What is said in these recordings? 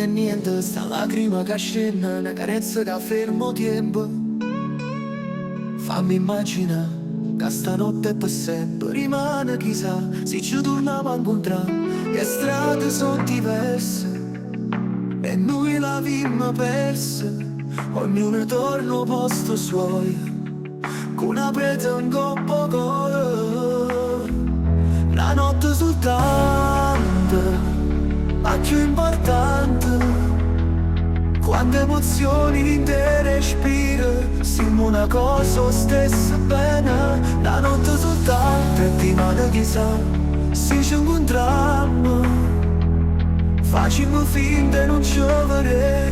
è niente, sta lacrima che scende, una carezza che fermo tempo. Fammi immaginare che stanotte è per sempre, rimane chissà se ci torniamo a incontrare. Le strade sono diverse e noi la vimmo persa, ognuno torna al posto suo, con una prete un coppo cuore. La notte soltanto, ma più importante, quante emozioni in te respira, siamo una cosa stessa bene. La notte soltanto e ti manda chissà, se ci incontriamo, facciamo finta e non ci vedere,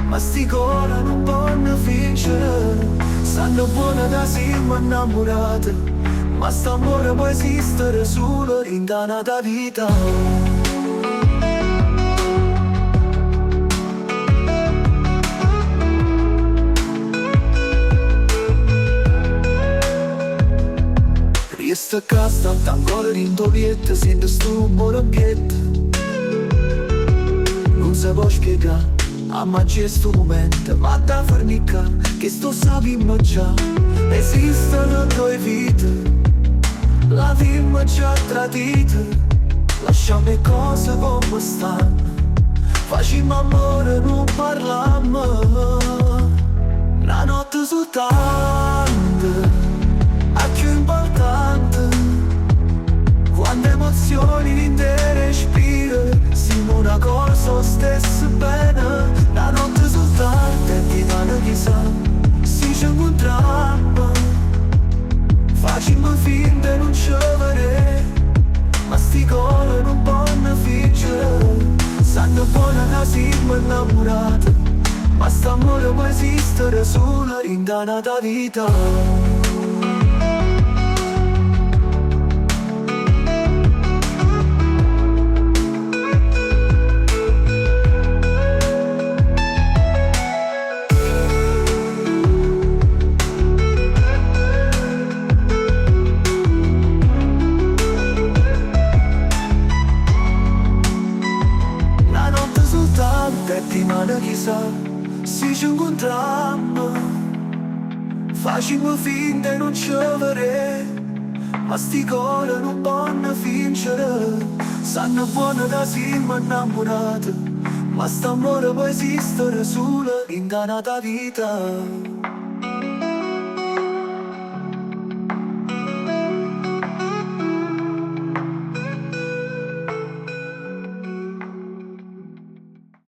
ma sti cuori non possono vincere. Sanno buono che siamo innamorati, ma st'amore può esistere solo in dannata vita. Questa casa sta ancora in tovietta, sento sto rumore in piedi. Non si può spiegare a magia sto momento, ma da fornica che sto sapendo già. Esistono due vite, la vimmo già tradita. Lasciamo le cose come stanno, facciamo amore, non parliamo. La notte soltanto è più importante, quante emozioni in te respira, siamo una cosa stessa bene. La notte soltanto e ti danno chissà, se ci incontriamo, facciamo finta e non ci vedere, ma sti cuori non possono vincere. Sanno buono che siamo innamorati, ma st'amore può esistere solo in dannata vita. E ti manda chissà, se ci incontriamo, facciamo finta e non ci vedere, ma sti cuori non possono vincere. Sanno buono che siamo innamorati, ma st'amore può esistere solo in dannata vita.